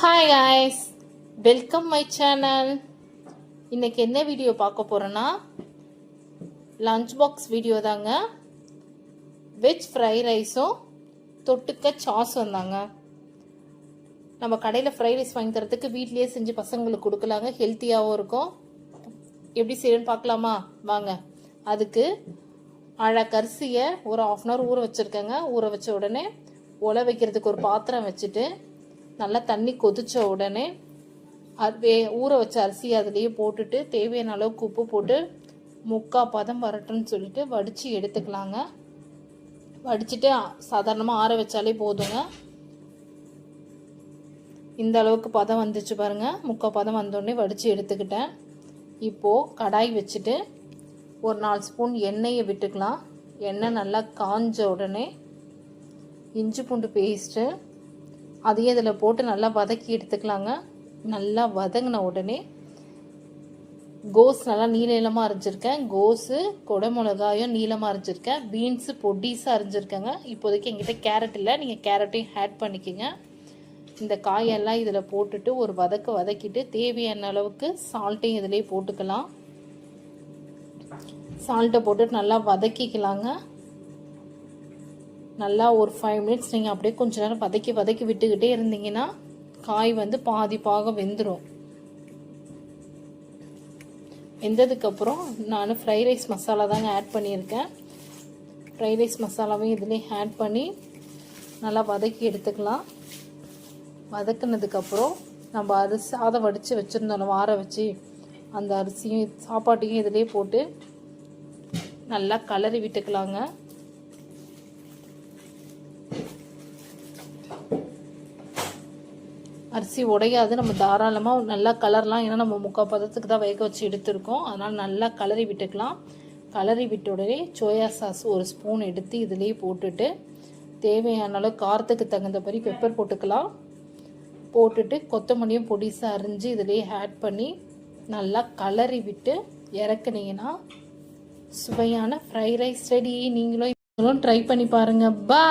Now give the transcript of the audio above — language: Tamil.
Hi guys, welcome my channel. இன்றைக்கி என்ன வீடியோ பார்க்க போகிறோன்னா லஞ்ச் பாக்ஸ் வீடியோ தாங்க. வெஜ் ஃப்ரைட் ரைஸும் தொட்டுக்க சாஸ் வந்தாங்க. நம்ம கடையில் ஃப்ரைட் ரைஸ் வாங்கி தரத்துக்கு வீட்லேயே செஞ்சு பசங்களுக்கு கொடுக்கலாங்க. ஹெல்த்தியாகவும் இருக்கும். எப்படி செய்யணும்னு பார்க்கலாமா வாங்க. அதுக்கு அரிசியை ஒரு 1/2 அன் ஹவர் ஊற வச்சுருக்கேங்க. ஊற வச்ச உடனே உல வைக்கிறதுக்கு ஒரு பாத்திரம் வச்சுட்டு நல்லா தண்ணி கொதித்த உடனே ஊற வச்ச அரிசி அதுலேயே போட்டுட்டு தேவையான அளவுக்கு உப்பு போட்டு 3/4 பதம் வரட்டும்னு சொல்லிட்டு வடித்து எடுத்துக்கலாங்க. வடிச்சிட்டு சாதாரணமாக ஆற வச்சாலே போதுங்க. இந்த அளவுக்கு பதம் வந்துச்சு பாருங்கள். 3/4 பதம் வந்தோடனே வடித்து எடுத்துக்கிட்டேன். இப்போது கடாய் வச்சுட்டு ஒரு 4 ஸ்பூன் எண்ணெயை விட்டுக்கலாம். எண்ணெய் நல்லா காஞ்ச உடனே இஞ்சி பூண்டு பேஸ்ட்டு அதையும் இதில் போட்டு நல்லா வதக்கி எடுத்துக்கலாங்க. நல்லா வதங்கின உடனே கோஸ் நல்லா நீளமாக அரைஞ்சிருக்கேன். கோஸு குடமிளகாயும் நீளமாக அரைஞ்சிருக்கேன். பீன்ஸு பொடிஸாக அரைஞ்சிருக்கேங்க. இப்போதைக்கு எங்கிட்ட கேரட் இல்லை, நீங்கள் கேரட்டையும் ஆட் பண்ணிக்கோங்க. இந்த காயெல்லாம் இதில் போட்டுட்டு ஒரு வதக்கிட்டு தேவையான அளவுக்கு சால்ட்டையும் இதிலே போட்டுக்கலாம். சால்ட்டை போட்டுட்டு நல்லா வதக்கிக்கலாங்க. நல்லா ஒரு 5 மினிட்ஸ் நீங்கள் அப்படியே கொஞ்ச நேரம் வதக்கி விட்டுக்கிட்டே இருந்தீங்கன்னா காய் வந்து பாதி பாகம் வெந்துடும். வெந்ததுக்கப்புறம் நான் ஃப்ரைட் ரைஸ் மசாலா தாங்க ஆட் பண்ணியிருக்கேன். ஃப்ரைட் ரைஸ் மசாலாவையும் இதிலே ஆட் பண்ணி நல்லா வதக்கி எடுத்துக்கலாம். வதக்குனதுக்கப்புறம் நம்ம சாதம் வடித்து வச்சுருந்தோம் வார வச்சு, அந்த அரிசியும் சாப்பாட்டையும் இதிலே போட்டு நல்லா கலரி விட்டுக்கலாங்க. அரிசி உடையாது. நம்ம தாராளமாக நல்லா கலர்லாம், ஏன்னா நம்ம 3/4 பதத்துக்கு தான் வேக வச்சு எடுத்துருக்கோம். அதனால் நல்லா கலரி விட்டுக்கலாம். கலரி விட்ட உடனே சோயா சாஸ் ஒரு ஸ்பூன் எடுத்து இதிலே போட்டுட்டு தேவையான அளவு காரத்துக்கு தகுந்தபடி பெப்பர் போட்டுக்கலாம். போட்டுட்டு கொத்தமல்லியும் பொடிசாக அரிஞ்சு இதிலே ஆட் பண்ணி நல்லா கலரி விட்டு இறக்குனீங்கன்னா சுவையான ஃப்ரைட் ரைஸ் ரெடி. நீங்களும் ட்ரை பண்ணி பாருங்கள். பா